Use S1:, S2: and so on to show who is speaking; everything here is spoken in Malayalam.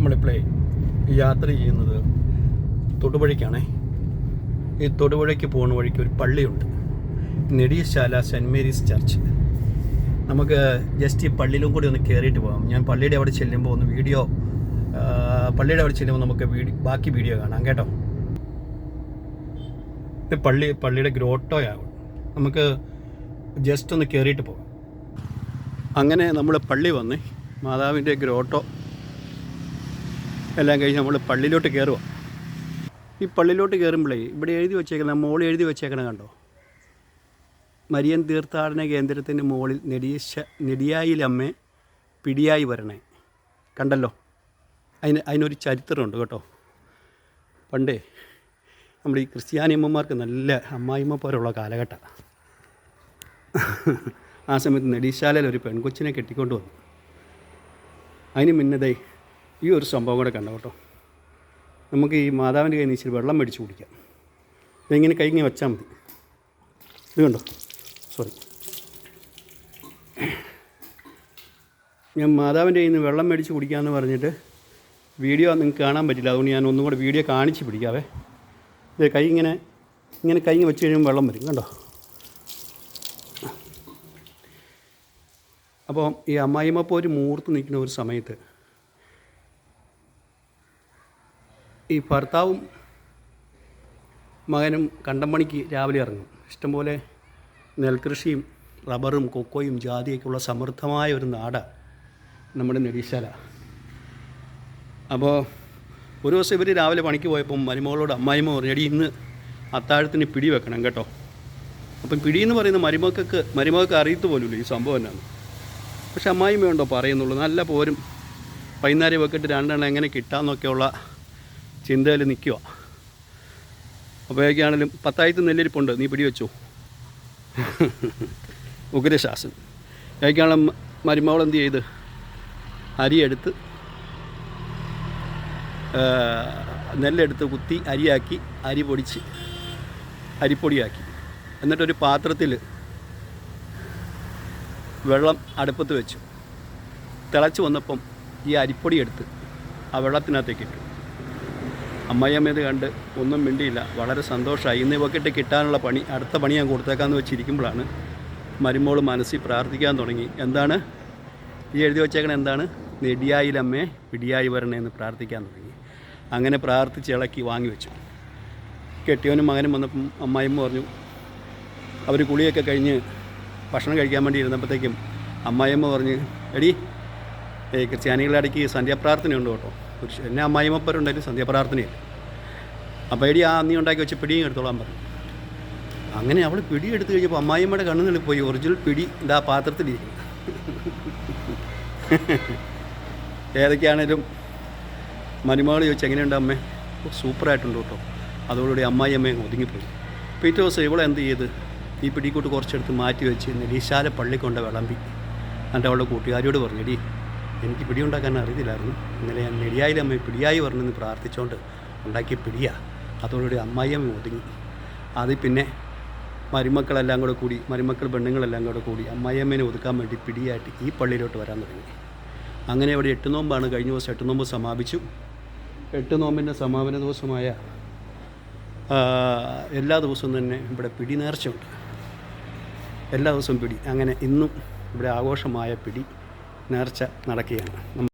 S1: നമ്മളിപ്പോഴേ യാത്ര ചെയ്യുന്നത് തൊടുപുഴയ്ക്കാണേ. ഈ തൊടുപുഴയ്ക്ക് പോകുന്ന വഴിക്ക് ഒരു പള്ളിയുണ്ട്, നെടിയശാല സെൻറ്റ് മേരീസ് ചർച്ച്. നമുക്ക് ജസ്റ്റ് ഈ പള്ളിയിലും കൂടി ഒന്ന് കയറിയിട്ട് പോകാം. ഞാൻ പള്ളിയുടെ അവിടെ ചെല്ലുമ്പോൾ ഒന്ന് പള്ളിയുടെ അവിടെ ചെല്ലുമ്പോൾ നമുക്ക് ബാക്കി വീഡിയോ കാണാം കേട്ടോ. ഇത് പള്ളിയുടെ ഗ്രോട്ടോയാകും. നമുക്ക് ജസ്റ്റ് ഒന്ന് കയറിയിട്ട് പോകാം. അങ്ങനെ നമ്മൾ പള്ളി വന്നേ, മാതാവിൻ്റെ ഗ്രോട്ടോ എല്ലാം കഴിഞ്ഞ് നമ്മൾ പള്ളിയിലോട്ട് കയറുക. ഈ പള്ളിയിലോട്ട് കയറുമ്പോഴേ ഇവിടെ എഴുതി വെച്ചേക്കണം, മോളിൽ എഴുതി വെച്ചേക്കണം കണ്ടോ, മരിയൻ തീർത്ഥാടന കേന്ദ്രത്തിൻ്റെ മുകളിൽ നെടിയായിലമ്മേ പിടിയായി വരണേ. കണ്ടല്ലോ, അതിനൊരു ചരിത്രമുണ്ട് കേട്ടോ. പണ്ടേ നമ്മുടെ ഈ ക്രിസ്ത്യാനിയമ്മമാർക്ക് നല്ല അമ്മായിമ്മ പോലുള്ള കാലഘട്ടം. ആ സമയത്ത് നെടിശാലയിൽ ഒരു പെൺകൊച്ചിനെ കെട്ടിക്കൊണ്ട് വന്നു. അതിന് മുന്നേ ഈ ഒരു സംഭവം കൂടെ കണ്ടോ കേട്ടോ. നമുക്ക് ഈ മാതാവിൻ്റെ കയ്യിൽ നിന്ന് ഇച്ചിരി വെള്ളം മേടിച്ച് കുടിക്കാം. ഇതിങ്ങനെ കൈ ഇങ്ങനെ വെച്ചാൽ മതി. ഇത് കണ്ടോ, സോറി, ഞാൻ മാതാവിൻ്റെ കയ്യിൽ നിന്ന് വെള്ളം മേടിച്ച് കുടിക്കാമെന്ന് പറഞ്ഞിട്ട് വീഡിയോ നിങ്ങൾക്ക് കാണാൻ പറ്റില്ല, അതുകൊണ്ട് ഞാൻ ഒന്നും കൂടെ വീഡിയോ കാണിച്ച് പിടിക്കാവേ. ഇത് കൈ ഇങ്ങനെ കൈ വെച്ച് കഴിയുമ്പോൾ വെള്ളം വരും കണ്ടോ. അപ്പോൾ ഈ അമ്മായിമ്മപ്പോൾ ഒരു മുഹൂർത്ത് നിൽക്കുന്ന ഒരു സമയത്ത് ഈ ഭർത്താവും മകനും കണ്ടംപണിക്ക് രാവിലെ ഇറങ്ങും. ഇഷ്ടംപോലെ നെൽകൃഷിയും റബ്ബറും കൊക്കോയും ജാതിയൊക്കെയുള്ള സമൃദ്ധമായ ഒരു നാടാണ് നമ്മുടെ നെടിശാല. അപ്പോൾ ഒരു ദിവസം ഇവർ രാവിലെ പണിക്ക് പോയപ്പം മരുമകളോട് അമ്മായിമ്മ പറഞ്ഞു, എടി ഇന്ന് അത്താഴത്തിന് പിടി വെക്കണം കേട്ടോ. അപ്പം പിടിയെന്ന് പറയുന്ന മരുമകൾക്ക് അറിയത്തു പോലുമില്ല ഈ സംഭവം എന്നാണ്. പക്ഷെ അമ്മായിമ്മ ഉണ്ടോ പറയുന്നുള്ളൂ, നല്ല പോരും വൈകുന്നേരം വെക്കിട്ട് രണ്ടെണ്ണം എങ്ങനെ കിട്ടാമെന്നൊക്കെയുള്ള ചിന്തയിൽ നിൽക്കുക. അപ്പോഴേക്കാണെങ്കിലും 10,000 നെല്ലിരിപ്പുണ്ട്, നീ പിടി വെച്ചു. ഉഗ്രശാസനം. ഏക്കാളും മരുമകൾ എന്ത് ചെയ്ത് അരിയെടുത്ത് നെല്ലെടുത്ത് കുത്തി അരിയാക്കി, അരി പൊടിച്ച് അരിപ്പൊടിയാക്കി, എന്നിട്ടൊരു പാത്രത്തിൽ വെള്ളം അടുപ്പത്ത് വെച്ചു. തിളച്ച് വന്നപ്പം ഈ അരിപ്പൊടി എടുത്ത് ആ വെള്ളത്തിനകത്തേക്ക് ഇട്ടു. അമ്മായിയമ്മ ഇത് കണ്ട് ഒന്നും മിണ്ടിയില്ല, വളരെ സന്തോഷമായി. ഇന്ന് ഇവക്കിട്ട് കിട്ടാനുള്ള അടുത്ത പണി ഞാൻ കൊടുത്തേക്കാമെന്ന് വെച്ചിരിക്കുമ്പോഴാണ് മരുമോൾ മനസ്സിൽ പ്രാർത്ഥിക്കാൻ തുടങ്ങി. എന്താണ് ഈ എഴുതി വെച്ചേക്കണേ, എന്താണ്, നെടിയായിലമ്മേ പിടിയായി വരണേ എന്ന് പ്രാർത്ഥിക്കാൻ തുടങ്ങി. അങ്ങനെ പ്രാർത്ഥിച്ച് ഇളക്കി വാങ്ങി വെച്ചു. കെട്ടിയവനും മകനും വന്നപ്പം അമ്മായിമ്മ പറഞ്ഞു, അവർ കുളിയൊക്കെ കഴിഞ്ഞ് ഭക്ഷണം കഴിക്കാൻ വേണ്ടി ഇരുന്നപ്പോഴത്തേക്കും അമ്മായിമ്മ പറഞ്ഞ്, എടി ക്രിസ്ത്യാനികളുടെ ഇടയ്ക്ക് സന്ധ്യാപ്രാർത്ഥനയുണ്ട് കേട്ടോ. എന്നെ അമ്മായിമ്മപ്പരുണ്ടായാലും സന്ധ്യാപ്രാർത്ഥനയില്ല. അപ്പോൾ എടി നീ ഉണ്ടാക്കി വെച്ച് പിടിയും എടുത്തോളാൻ പറഞ്ഞു. അങ്ങനെ അവൾ പിടി എടുത്തു കഴിഞ്ഞപ്പോൾ അമ്മായിമ്മയുടെ കണ്ണുകളിൽ പോയി ഒറിജിനൽ പിടി ഇതാ പാത്രത്തിലിരിക്കും. ഏതൊക്കെയാണേലും മരുമകൾ ചോദിച്ചു, എങ്ങനെയുണ്ട് അമ്മേ? സൂപ്പറായിട്ടുണ്ട് കേട്ടോ. അതോടുകൂടി അമ്മായിയമ്മയും ഒതുങ്ങിപ്പോയി. പിറ്റേ ദിവസം ഇവളെന്ത് ചെയ്ത് ഈ പിടിക്കൂട്ട് കുറച്ചെടുത്ത് മാറ്റി വെച്ച് നെടിശാല പള്ളി കൊണ്ട് വിളമ്പി. എന്നിട്ട് അവളുടെ കൂട്ടുകാരിയോട് പറഞ്ഞു, എടി എനിക്ക് പിടി ഉണ്ടാക്കാൻ അറിയില്ലായിരുന്നു, ഇന്നലെ ഞാൻ നെടിയായിലമ്മ പിടിയായി വരണമെന്ന് പ്രാർത്ഥിച്ചുകൊണ്ട് ഉണ്ടാക്കിയ പിടിയാ. അതോടുകൂടി അമ്മായിയമ്മ ഒതുങ്ങി. അതിൽ പിന്നെ മരുമക്കൾ പെണ്ണുങ്ങളെല്ലാം കൂടെ കൂടി അമ്മായിയമ്മേനെ ഒതുക്കാൻ വേണ്ടി പിടിയായിട്ട് ഈ പള്ളിയിലോട്ട് വരാൻ തുടങ്ങി. അങ്ങനെ ഇവിടെ 8 നോമ്പാണ് കഴിഞ്ഞ ദിവസം. 8 നോമ്പ് സമാപിച്ചു. 8 നോമ്പിൻ്റെ സമാപന ദിവസമായ എല്ലാ ദിവസവും തന്നെ ഇവിടെ പിടി നേർച്ചയുണ്ട്. എല്ലാ ദിവസവും പിടി. അങ്ങനെ ഇന്നും ഇവിടെ ആഘോഷമായ പിടി നേർച്ച നടക്കുകയാണ്.